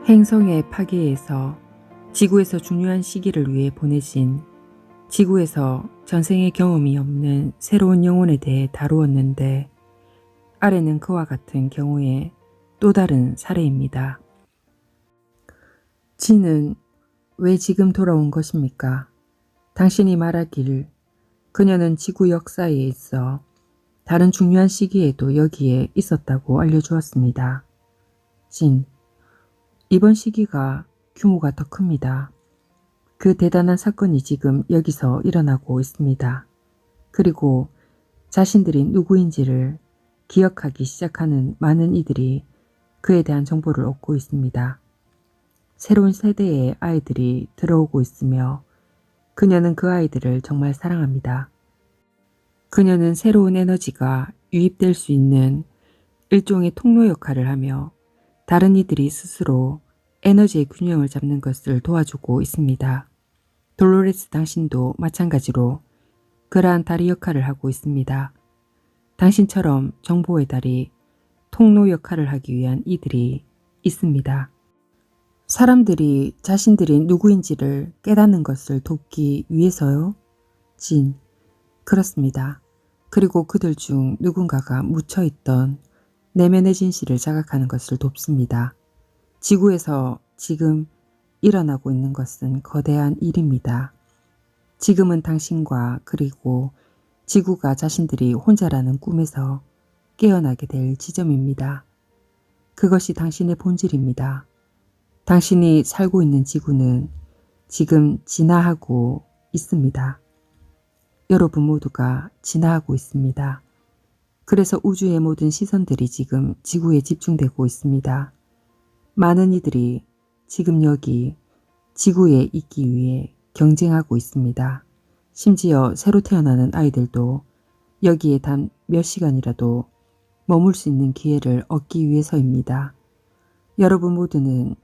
행성의 파괴에서 지구에서 중요한 시기를 위해 보내진 지구에서 전생의 경험이 없는 새로운 영혼에 대해 다루었는데, 아래는 그와 같은 경우의 또 다른 사례입니다. 진은 왜 지금 돌아온 것입니까? 당신이 말하길 그녀는 지구 역사에 있어 다른 중요한 시기에도 여기에 있었다고 알려주었습니다. 진, 이번 시기가 규모가 더 큽니다. 그 대단한 사건이 지금 여기서 일어나고 있습니다. 그리고 자신들이 누구인지를 기억하기 시작하는 많은 이들이 그에 대한 정보를 얻고 있습니다. 새로운 세대의 아이들이 들어오고 있으며 그녀는 그 아이들을 정말 사랑합니다. 그녀는 새로운 에너지가 유입될 수 있는 일종의 통로 역할을 하며 다른 이들이 스스로 에너지의 균형을 잡는 것을 도와주고 있습니다. 돌로레스 당신도 마찬가지로 그러한 다리 역할을 하고 있습니다. 당신처럼 정보의 다리, 통로 역할을 하기 위한 이들이 있습니다. 사람들이 자신들이 누구인지를 깨닫는 것을 돕기 위해서요? 진, 그렇습니다. 그리고 그들 중 누군가가 묻혀있던 내면의 진실을 자각하는 것을 돕습니다. 지구에서 지금 일어나고 있는 것은 거대한 일입니다. 지금은 당신과 그리고 지구가 자신들이 혼자라는 꿈에서 깨어나게 될 지점입니다. 그것이 당신의 본질입니다. 당신이 살고 있는 지구는 지금 진화하고 있습니다. 여러분 모두가 진화하고 있습니다. 그래서 우주의 모든 시선들이 지금 지구에 집중되고 있습니다. 많은 이들이 지금 여기 지구에 있기 위해 경쟁하고 있습니다. 심지어 새로 태어나는 아이들도 여기에 단 몇 시간이라도 머물 수 있는 기회를 얻기 위해서입니다. 여러분 모두는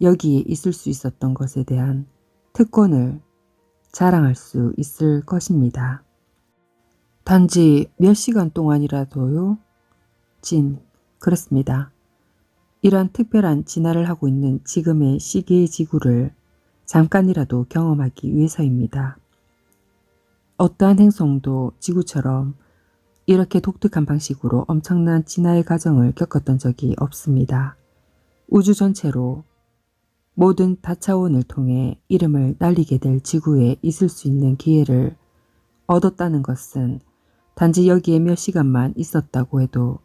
여기에 있을 수 있었던 것에 대한 특권을 자랑할 수 있을 것입니다. 단지 몇 시간 동안이라도요? 진, 그렇습니다. 이러한 특별한 진화를 하고 있는 지금의 시기의 지구를 잠깐이라도 경험하기 위해서입니다. 어떠한 행성도 지구처럼 이렇게 독특한 방식으로 엄청난 진화의 과정을 겪었던 적이 없습니다. 우주 전체로 모든 다차원을 통해 이름을 날리게 될 지구에 있을 수 있는 기회를 얻었다는 것은 단지 여기에 몇 시간만 있었다고 해도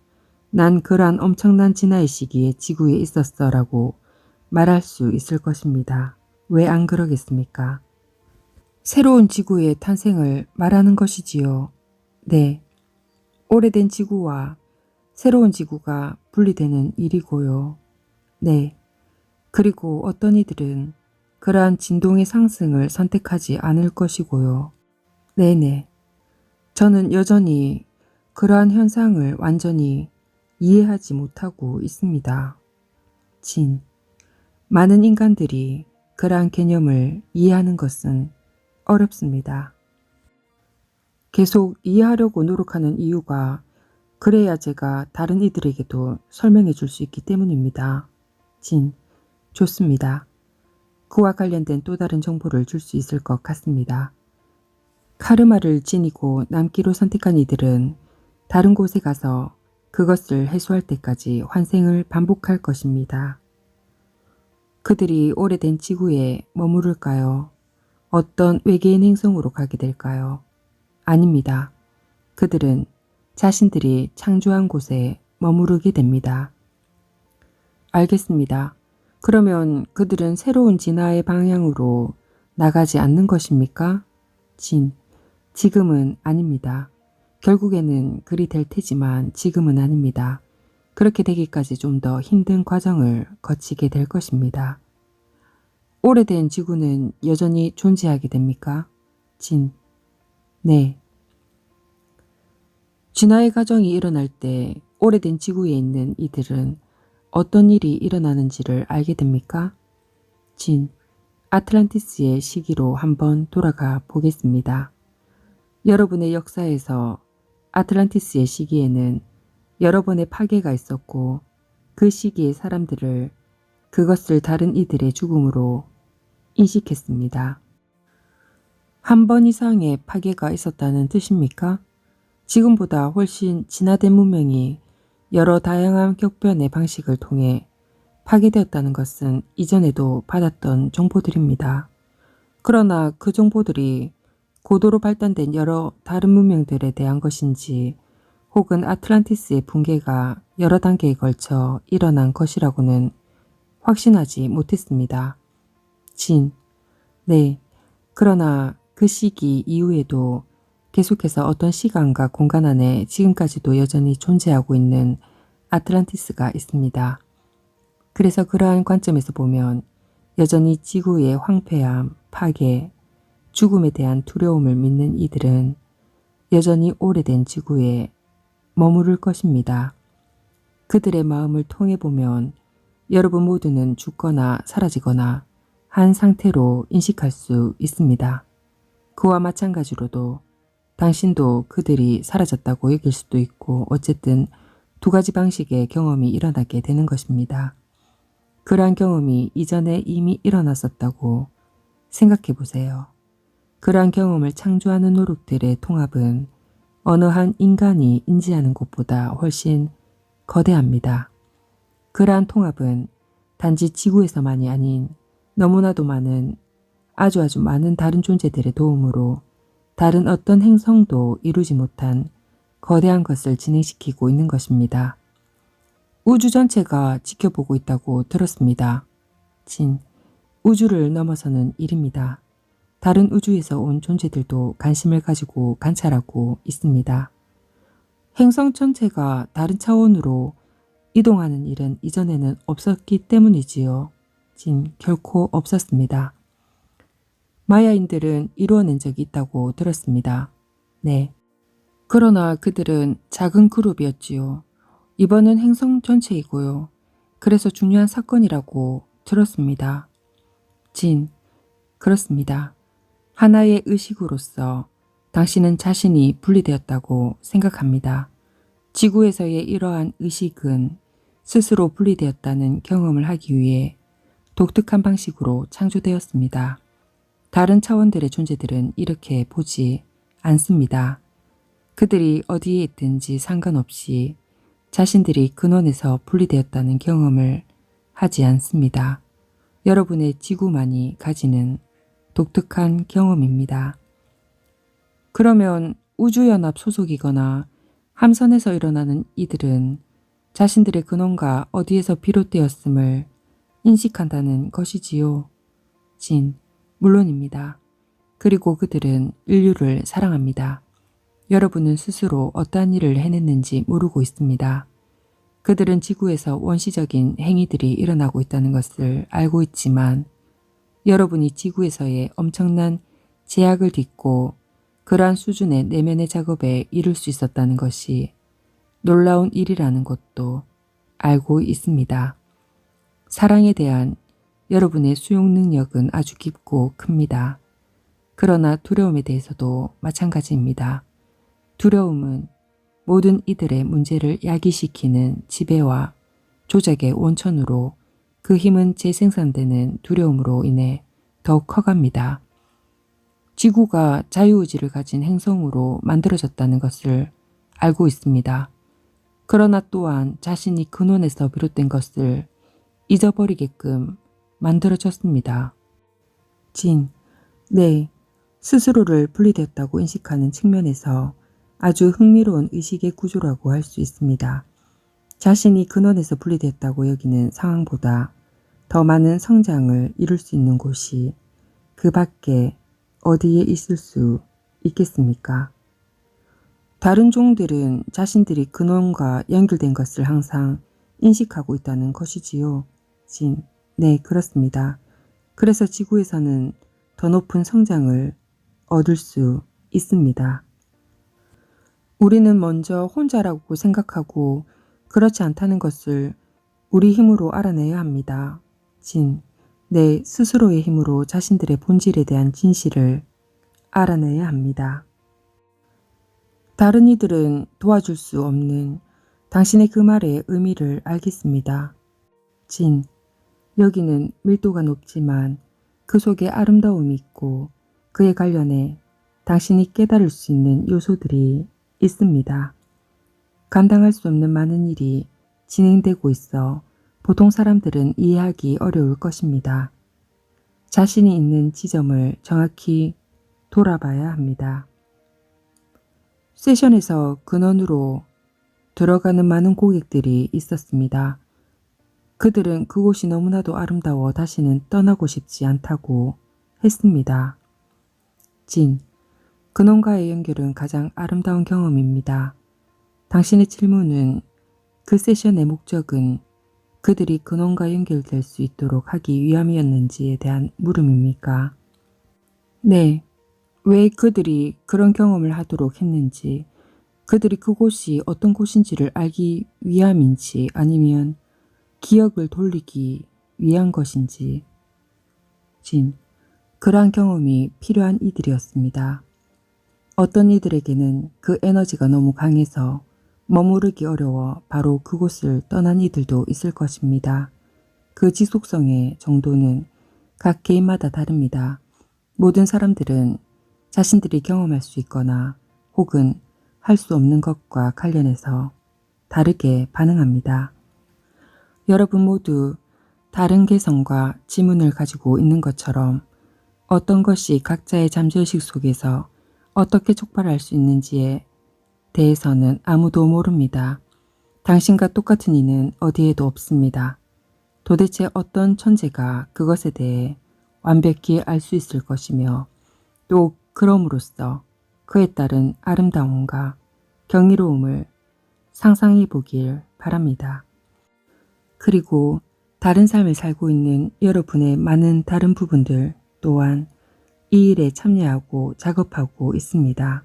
난 그러한 엄청난 진화의 시기에 지구에 있었어 라고 말할 수 있을 것입니다. 왜 안 그러겠습니까? 새로운 지구의 탄생을 말하는 것이지요. 네, 오래된 지구와 새로운 지구가 분리되는 일이고요. 네, 그리고 어떤 이들은 그러한 진동의 상승을 선택하지 않을 것이고요. 네네, 저는 여전히 그러한 현상을 완전히 이해하지 못하고 있습니다. 진, 많은 인간들이 그러한 개념을 이해하는 것은 어렵습니다. 계속 이해하려고 노력하는 이유가 그래야 제가 다른 이들에게도 설명해 줄 수 있기 때문입니다. 진, 좋습니다. 그와 관련된 또 다른 정보를 줄 수 있을 것 같습니다. 카르마를 지니고 남기로 선택한 이들은 다른 곳에 가서 그것을 해소할 때까지 환생을 반복할 것입니다. 그들이 오래된 지구에 머무를까요? 어떤 외계인 행성으로 가게 될까요? 아닙니다. 그들은 자신들이 창조한 곳에 머무르게 됩니다. 알겠습니다. 그러면 그들은 새로운 진화의 방향으로 나가지 않는 것입니까? 진, 지금은 아닙니다. 결국에는 그리 될 테지만 지금은 아닙니다. 그렇게 되기까지 좀 더 힘든 과정을 거치게 될 것입니다. 오래된 지구는 여전히 존재하게 됩니까? 진, 네. 진화의 과정이 일어날 때 오래된 지구에 있는 이들은 어떤 일이 일어나는지를 알게 됩니까? 진, 아틀란티스의 시기로 한번 돌아가 보겠습니다. 여러분의 역사에서 아틀란티스의 시기에는 여러 번의 파괴가 있었고 그 시기의 사람들을 그것을 다른 이들의 죽음으로 인식했습니다. 한 번 이상의 파괴가 있었다는 뜻입니까? 지금보다 훨씬 진화된 문명이 여러 다양한 격변의 방식을 통해 파괴되었다는 것은 이전에도 받았던 정보들입니다. 그러나 그 정보들이 고도로 발달된 여러 다른 문명들에 대한 것인지 혹은 아틀란티스의 붕괴가 여러 단계에 걸쳐 일어난 것이라고는 확신하지 못했습니다. 진, 네. 그러나 그 시기 이후에도 계속해서 어떤 시간과 공간 안에 지금까지도 여전히 존재하고 있는 아틀란티스가 있습니다. 그래서 그러한 관점에서 보면 여전히 지구의 황폐함, 파괴, 죽음에 대한 두려움을 믿는 이들은 여전히 오래된 지구에 머무를 것입니다. 그들의 마음을 통해 보면 여러분 모두는 죽거나 사라지거나 한 상태로 인식할 수 있습니다. 그와 마찬가지로도 당신도 그들이 사라졌다고 여길 수도 있고 어쨌든 두 가지 방식의 경험이 일어나게 되는 것입니다. 그러한 경험이 이전에 이미 일어났었다고 생각해 보세요. 그러한 경험을 창조하는 노력들의 통합은 어느 한 인간이 인지하는 것보다 훨씬 거대합니다. 그러한 통합은 단지 지구에서만이 아닌 너무나도 많은 아주 많은 다른 존재들의 도움으로 다른 어떤 행성도 이루지 못한 거대한 것을 진행시키고 있는 것입니다. 우주 전체가 지켜보고 있다고 들었습니다. 진, 우주를 넘어서는 일입니다. 다른 우주에서 온 존재들도 관심을 가지고 관찰하고 있습니다. 행성 전체가 다른 차원으로 이동하는 일은 이전에는 없었기 때문이지요. 진, 결코 없었습니다. 마야인들은 이루어낸 적이 있다고 들었습니다. 네. 그러나 그들은 작은 그룹이었지요. 이번은 행성 전체이고요. 그래서 중요한 사건이라고 들었습니다. 진, 그렇습니다. 하나의 의식으로서 당신은 자신이 분리되었다고 생각합니다. 지구에서의 이러한 의식은 스스로 분리되었다는 경험을 하기 위해 독특한 방식으로 창조되었습니다. 다른 차원들의 존재들은 이렇게 보지 않습니다. 그들이 어디에 있든지 상관없이 자신들이 근원에서 분리되었다는 경험을 하지 않습니다. 여러분의 지구만이 가지는 독특한 경험입니다. 그러면 우주연합 소속이거나 함선에서 일어나는 이들은 자신들의 근원과 어디에서 비롯되었음을 인식한다는 것이지요. 진, 물론입니다. 그리고 그들은 인류를 사랑합니다. 여러분은 스스로 어떠한 일을 해냈는지 모르고 있습니다. 그들은 지구에서 원시적인 행위들이 일어나고 있다는 것을 알고 있지만 여러분이 지구에서의 엄청난 제약을 딛고 그러한 수준의 내면의 작업에 이룰 수 있었다는 것이 놀라운 일이라는 것도 알고 있습니다. 사랑에 대한 여러분의 수용 능력은 아주 깊고 큽니다. 그러나 두려움에 대해서도 마찬가지입니다. 두려움은 모든 이들의 문제를 야기시키는 지배와 조작의 원천으로 그 힘은 재생산되는 두려움으로 인해 더욱 커갑니다. 지구가 자유의지를 가진 행성으로 만들어졌다는 것을 알고 있습니다. 그러나 또한 자신이 근원에서 비롯된 것을 잊어버리게끔 만들어졌습니다. 진, 네, 스스로를 분리되었다고 인식하는 측면에서 아주 흥미로운 의식의 구조라고 할 수 있습니다. 자신이 근원에서 분리되었다고 여기는 상황보다 더 많은 성장을 이룰 수 있는 곳이 그 밖에 어디에 있을 수 있겠습니까? 다른 종들은 자신들이 근원과 연결된 것을 항상 인식하고 있다는 것이지요. 진, 네, 그렇습니다. 그래서 지구에서는 더 높은 성장을 얻을 수 있습니다. 우리는 먼저 혼자라고 생각하고 그렇지 않다는 것을 우리 힘으로 알아내야 합니다. 진, 내 스스로의 힘으로 자신들의 본질에 대한 진실을 알아내야 합니다. 다른 이들은 도와줄 수 없는 당신의 그 말의 의미를 알겠습니다. 진, 여기는 밀도가 높지만 그 속에 아름다움이 있고 그에 관련해 당신이 깨달을 수 있는 요소들이 있습니다. 감당할 수 없는 많은 일이 진행되고 있어 보통 사람들은 이해하기 어려울 것입니다. 자신이 있는 지점을 정확히 돌아봐야 합니다. 세션에서 근원으로 들어가는 많은 고객들이 있었습니다. 그들은 그곳이 너무나도 아름다워 다시는 떠나고 싶지 않다고 했습니다. 진, 근원과의 연결은 가장 아름다운 경험입니다. 당신의 질문은 그 세션의 목적은 그들이 근원과 연결될 수 있도록 하기 위함이었는지에 대한 물음입니까? 네, 왜 그들이 그런 경험을 하도록 했는지, 그들이 그곳이 어떤 곳인지를 알기 위함인지 아니면 기억을 돌리기 위한 것인지. 진, 그러한 경험이 필요한 이들이었습니다. 어떤 이들에게는 그 에너지가 너무 강해서 머무르기 어려워 바로 그곳을 떠난 이들도 있을 것입니다. 그 지속성의 정도는 각 개인마다 다릅니다. 모든 사람들은 자신들이 경험할 수 있거나 혹은 할 수 없는 것과 관련해서 다르게 반응합니다. 여러분 모두 다른 개성과 지문을 가지고 있는 것처럼 어떤 것이 각자의 잠재의식 속에서 어떻게 촉발할 수 있는지에 대해서는 아무도 모릅니다. 당신과 똑같은 이는 어디에도 없습니다. 도대체 어떤 천재가 그것에 대해 완벽히 알 수 있을 것이며 또 그럼으로써 그에 따른 아름다움과 경이로움을 상상해 보길 바랍니다. 그리고 다른 삶을 살고 있는 여러분의 많은 다른 부분들 또한 이 일에 참여하고 작업하고 있습니다.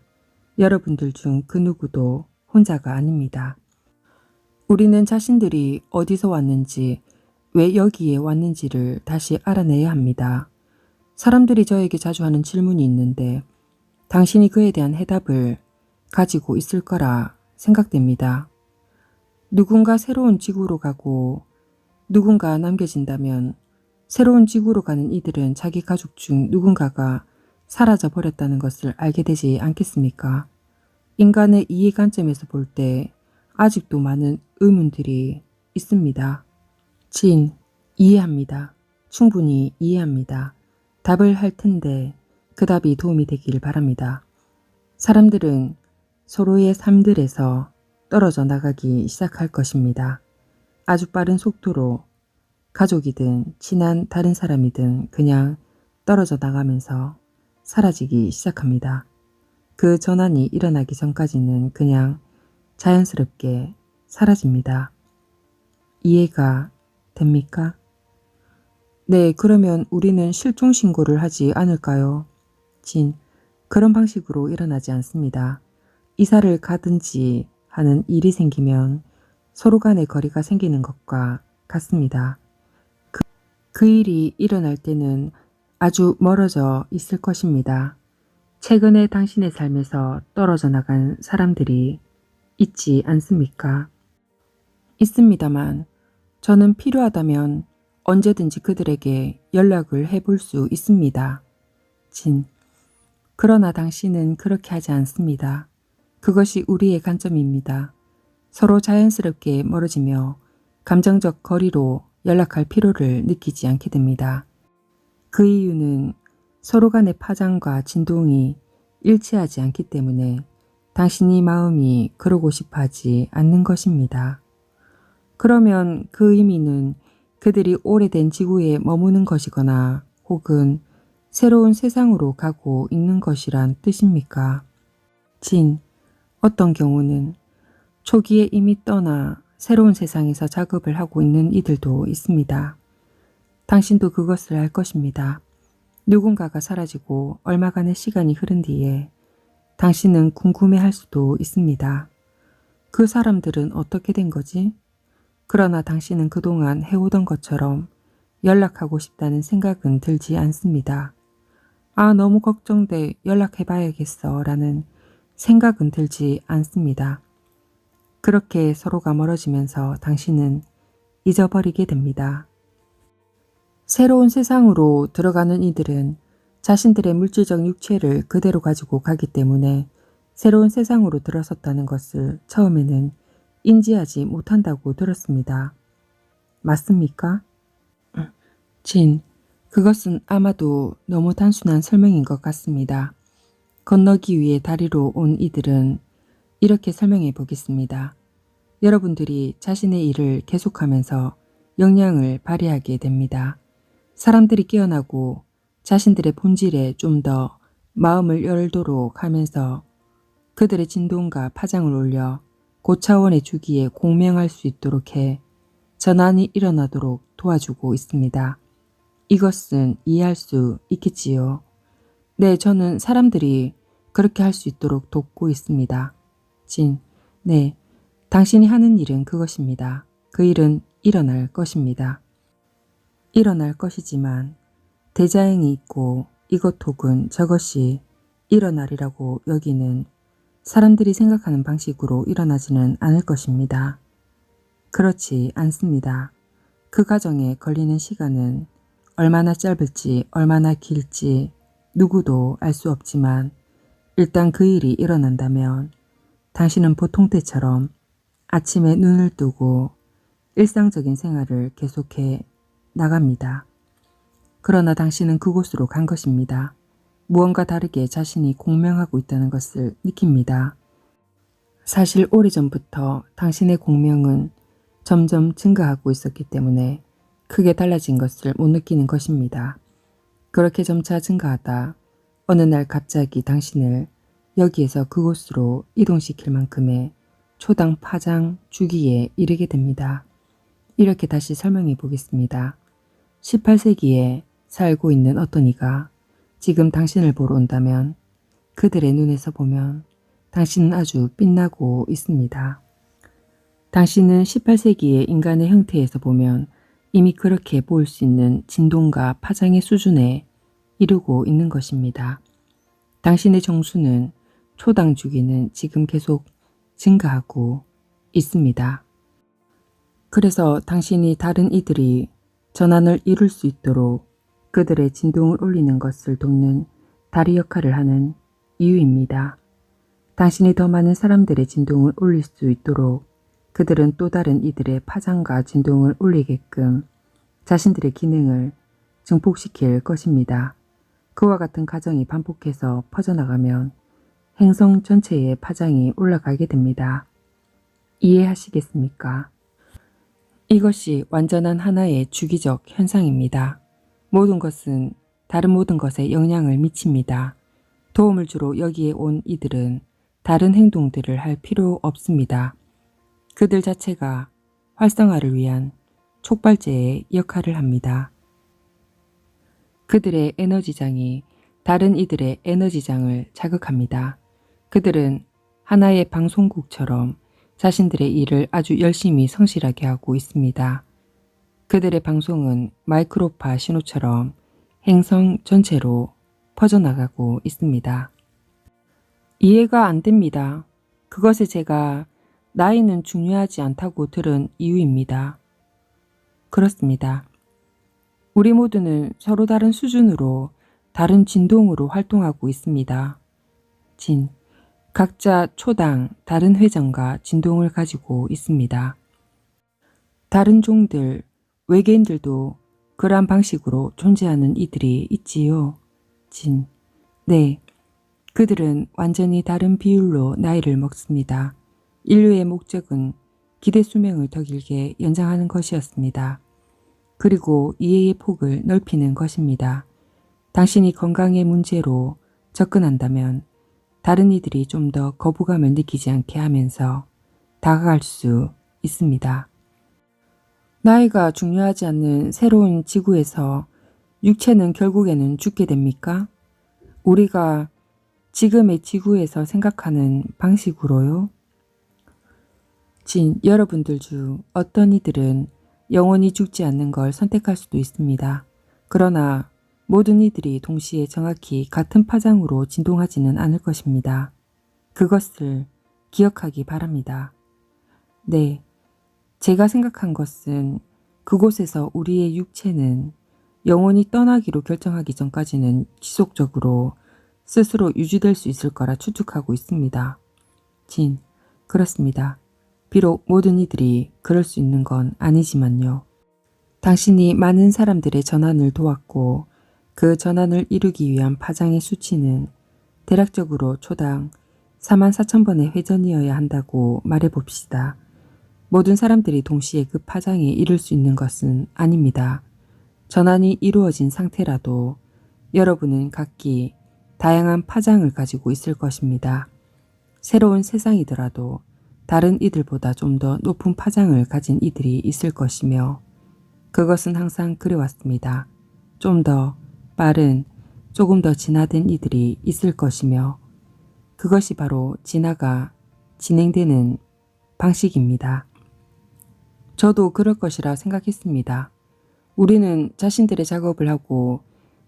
여러분들 중 그 누구도 혼자가 아닙니다. 우리는 자신들이 어디서 왔는지, 왜 여기에 왔는지를 다시 알아내야 합니다. 사람들이 저에게 자주 하는 질문이 있는데 당신이 그에 대한 해답을 가지고 있을 거라 생각됩니다. 누군가 새로운 지구로 가고 누군가 남겨진다면 새로운 지구로 가는 이들은 자기 가족 중 누군가가 사라져 버렸다는 것을 알게 되지 않겠습니까? 인간의 이해 관점에서 볼 때 아직도 많은 의문들이 있습니다. 진, 이해합니다. 충분히 이해합니다. 답을 할 텐데 그 답이 도움이 되길 바랍니다. 사람들은 서로의 삶들에서 떨어져 나가기 시작할 것입니다. 아주 빠른 속도로 가족이든 친한 다른 사람이든 그냥 떨어져 나가면서 사라지기 시작합니다. 그 전환이 일어나기 전까지는 그냥 자연스럽게 사라집니다. 이해가 됩니까? 네, 그러면 우리는 실종 신고를 하지 않을까요? 진, 그런 방식으로 일어나지 않습니다. 이사를 가든지 하는 일이 생기면 서로 간의 거리가 생기는 것과 같습니다. 그 일이 일어날 때는 아주 멀어져 있을 것입니다. 최근에 당신의 삶에서 떨어져 나간 사람들이 있지 않습니까? 있습니다만 저는 필요하다면 언제든지 그들에게 연락을 해볼 수 있습니다. 진, 그러나 당신은 그렇게 하지 않습니다. 그것이 우리의 관점입니다. 서로 자연스럽게 멀어지며 감정적 거리로 연락할 필요를 느끼지 않게 됩니다. 그 이유는 서로 간의 파장과 진동이 일치하지 않기 때문에 당신이 마음이 그러고 싶어 하지 않는 것입니다. 그러면 그 의미는 그들이 오래된 지구에 머무는 것이거나 혹은 새로운 세상으로 가고 있는 것이란 뜻입니까? 진, 어떤 경우는 초기에 이미 떠나 새로운 세상에서 작업을 하고 있는 이들도 있습니다. 당신도 그것을 알 것입니다. 누군가가 사라지고 얼마간의 시간이 흐른 뒤에 당신은 궁금해할 수도 있습니다. 그 사람들은 어떻게 된 거지? 그러나 당신은 그동안 해오던 것처럼 연락하고 싶다는 생각은 들지 않습니다. 아, 너무 걱정돼 연락해봐야겠어 라는 생각은 들지 않습니다. 그렇게 서로가 멀어지면서 당신은 잊어버리게 됩니다. 새로운 세상으로 들어가는 이들은 자신들의 물질적 육체를 그대로 가지고 가기 때문에 새로운 세상으로 들어섰다는 것을 처음에는 인지하지 못한다고 들었습니다. 맞습니까? 진, 그것은 아마도 너무 단순한 설명인 것 같습니다. 건너기 위해 다리로 온 이들은 이렇게 설명해 보겠습니다. 여러분들이 자신의 일을 계속하면서 역량을 발휘하게 됩니다. 사람들이 깨어나고 자신들의 본질에 좀 더 마음을 열도록 하면서 그들의 진동과 파장을 올려 고차원의 주기에 공명할 수 있도록 해 전환이 일어나도록 도와주고 있습니다. 이것은 이해할 수 있겠지요. 네, 저는 사람들이 그렇게 할 수 있도록 돕고 있습니다. 진, 네, 당신이 하는 일은 그것입니다. 그 일은 일어날 것입니다. 일어날 것이지만 대자연이 있고 이것 혹은 저것이 일어나리라고 여기는 사람들이 생각하는 방식으로 일어나지는 않을 것입니다. 그렇지 않습니다. 그 과정에 걸리는 시간은 얼마나 짧을지 얼마나 길지 누구도 알 수 없지만 일단 그 일이 일어난다면 당신은 보통 때처럼 아침에 눈을 뜨고 일상적인 생활을 계속해 나갑니다. 그러나 당신은 그곳으로 간 것입니다. 무언가 다르게 자신이 공명하고 있다는 것을 느낍니다. 사실 오래전부터 당신의 공명은 점점 증가하고 있었기 때문에 크게 달라진 것을 못 느끼는 것입니다. 그렇게 점차 증가하다 어느 날 갑자기 당신을 여기에서 그곳으로 이동시킬 만큼의 초당 파장 주기에 이르게 됩니다. 이렇게 다시 설명해 보겠습니다. 18세기에 살고 있는 어떤 이가 지금 당신을 보러 온다면 그들의 눈에서 보면 당신은 아주 빛나고 있습니다. 당신은 18세기의 인간의 형태에서 보면 이미 그렇게 보일 수 있는 진동과 파장의 수준에 이르고 있는 것입니다. 당신의 정수는 초당 주기는 지금 계속 증가하고 있습니다. 그래서 당신이 다른 이들이 전환을 이룰 수 있도록 그들의 진동을 올리는 것을 돕는 다리 역할을 하는 이유입니다. 당신이 더 많은 사람들의 진동을 올릴 수 있도록 그들은 또 다른 이들의 파장과 진동을 올리게끔 자신들의 기능을 증폭시킬 것입니다. 그와 같은 과정이 반복해서 퍼져나가면 행성 전체의 파장이 올라가게 됩니다. 이해하시겠습니까? 이것이 완전한 하나의 주기적 현상입니다. 모든 것은 다른 모든 것에 영향을 미칩니다. 도움을 주러 여기에 온 이들은 다른 행동들을 할 필요 없습니다. 그들 자체가 활성화를 위한 촉발제의 역할을 합니다. 그들의 에너지장이 다른 이들의 에너지장을 자극합니다. 그들은 하나의 방송국처럼 자신들의 일을 아주 열심히 성실하게 하고 있습니다. 그들의 방송은 마이크로파 신호처럼 행성 전체로 퍼져나가고 있습니다. 이해가 안 됩니다. 그것에 제가 나이는 중요하지 않다고 들은 이유입니다. 그렇습니다. 우리 모두는 서로 다른 수준으로 다른 진동으로 활동하고 있습니다. 진, 각자 초당 다른 회전과 진동을 가지고 있습니다. 다른 종들, 외계인들도 그러한 방식으로 존재하는 이들이 있지요. 진, 네, 그들은 완전히 다른 비율로 나이를 먹습니다. 인류의 목적은 기대 수명을 더 길게 연장하는 것이었습니다. 그리고 이해의 폭을 넓히는 것입니다. 당신이 건강의 문제로 접근한다면 다른 이들이 좀 더 거부감을 느끼지 않게 하면서 다가갈 수 있습니다. 나이가 중요하지 않는 새로운 지구에서 육체는 결국에는 죽게 됩니까? 우리가 지금의 지구에서 생각하는 방식으로요? 진, 여러분들 중 어떤 이들은 영원히 죽지 않는 걸 선택할 수도 있습니다. 그러나 모든 이들이 동시에 정확히 같은 파장으로 진동하지는 않을 것입니다. 그것을 기억하기 바랍니다. 네, 제가 생각한 것은 그곳에서 우리의 육체는 영원히 떠나기로 결정하기 전까지는 지속적으로 스스로 유지될 수 있을 거라 추측하고 있습니다. 진, 그렇습니다. 비록 모든 이들이 그럴 수 있는 건 아니지만요. 당신이 많은 사람들의 전환을 도왔고 그 전환을 이루기 위한 파장의 수치는 대략적으로 초당 44,000번의 회전이어야 한다고 말해봅시다. 모든 사람들이 동시에 그 파장에 이를 수 있는 것은 아닙니다. 전환이 이루어진 상태라도 여러분은 각기 다양한 파장을 가지고 있을 것입니다. 새로운 세상이더라도 다른 이들보다 좀 더 높은 파장을 가진 이들이 있을 것이며 그것은 항상 그래왔습니다. 좀 더 빠른, 조금 더 진화된 이들이 있을 것이며 그것이 바로 진화가 진행되는 방식입니다. 저도 그럴 것이라 생각했습니다. 우리는 자신들의 작업을 하고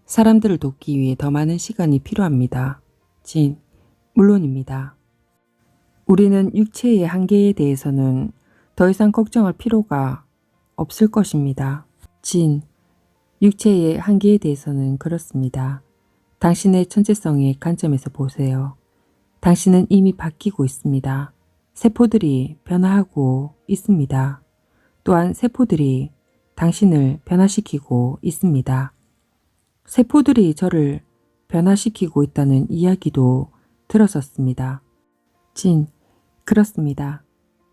사람들을 돕기 위해 더 많은 시간이 필요합니다. 진, 물론입니다. 우리는 육체의 한계에 대해서는 더 이상 걱정할 필요가 없을 것입니다. 진, 육체의 한계에 대해서는 그렇습니다. 당신의 천재성의 관점에서 보세요. 당신은 이미 바뀌고 있습니다. 세포들이 변화하고 있습니다. 또한 세포들이 당신을 변화시키고 있습니다. 세포들이 저를 변화시키고 있다는 이야기도 들었었습니다. 진, 그렇습니다.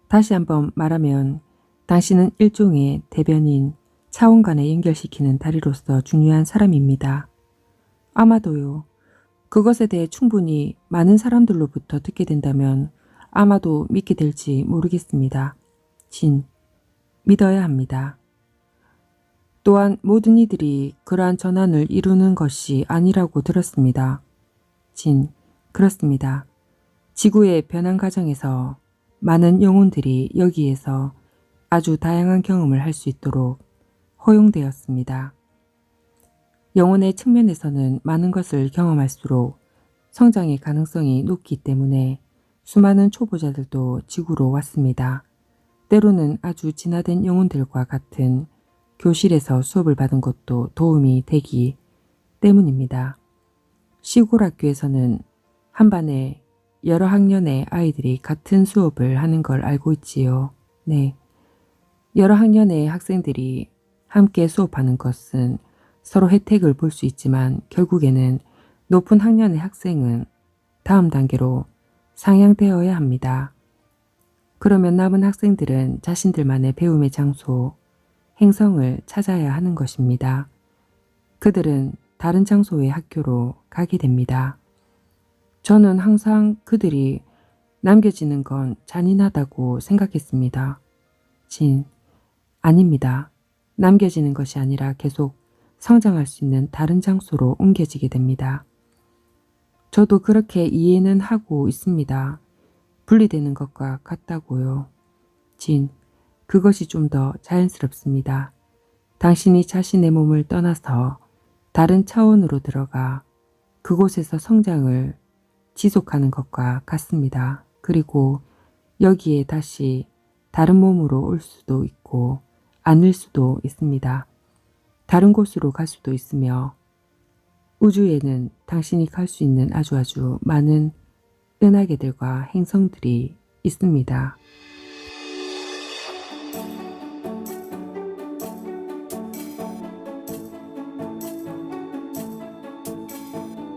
다시 한번 말하면 당신은 일종의 대변인, 차원 간에 연결시키는 다리로서 중요한 사람입니다. 아마도요. 그것에 대해 충분히 많은 사람들로부터 듣게 된다면 아마도 믿게 될지 모르겠습니다. 진, 믿어야 합니다. 또한 모든 이들이 그러한 전환을 이루는 것이 아니라고 들었습니다. 진, 그렇습니다. 지구의 변환 과정에서 많은 영혼들이 여기에서 아주 다양한 경험을 할 수 있도록 허용되었습니다. 영혼의 측면에서는 많은 것을 경험할수록 성장의 가능성이 높기 때문에 수많은 초보자들도 지구로 왔습니다. 때로는 아주 진화된 영혼들과 같은 교실에서 수업을 받은 것도 도움이 되기 때문입니다. 시골 학교에서는 한 반에 여러 학년의 아이들이 같은 수업을 하는 걸 알고 있지요. 네. 여러 학년의 학생들이 함께 수업하는 것은 서로 혜택을 볼 수 있지만 결국에는 높은 학년의 학생은 다음 단계로 상향되어야 합니다. 그러면 남은 학생들은 자신들만의 배움의 장소, 행성을 찾아야 하는 것입니다. 그들은 다른 장소의 학교로 가게 됩니다. 저는 항상 그들이 남겨지는 건 잔인하다고 생각했습니다. 진, 아닙니다. 남겨지는 것이 아니라 계속 성장할 수 있는 다른 장소로 옮겨지게 됩니다. 저도 그렇게 이해는 하고 있습니다. 분리되는 것과 같다고요. 진, 그것이 좀 더 자연스럽습니다. 당신이 자신의 몸을 떠나서 다른 차원으로 들어가 그곳에서 성장을 지속하는 것과 같습니다. 그리고 여기에 다시 다른 몸으로 올 수도 있고 아닐 수도 있습니다. 다른 곳으로 갈 수도 있으며 우주에는 당신이 갈 수 있는 아주 많은 은하계들과 행성들이 있습니다.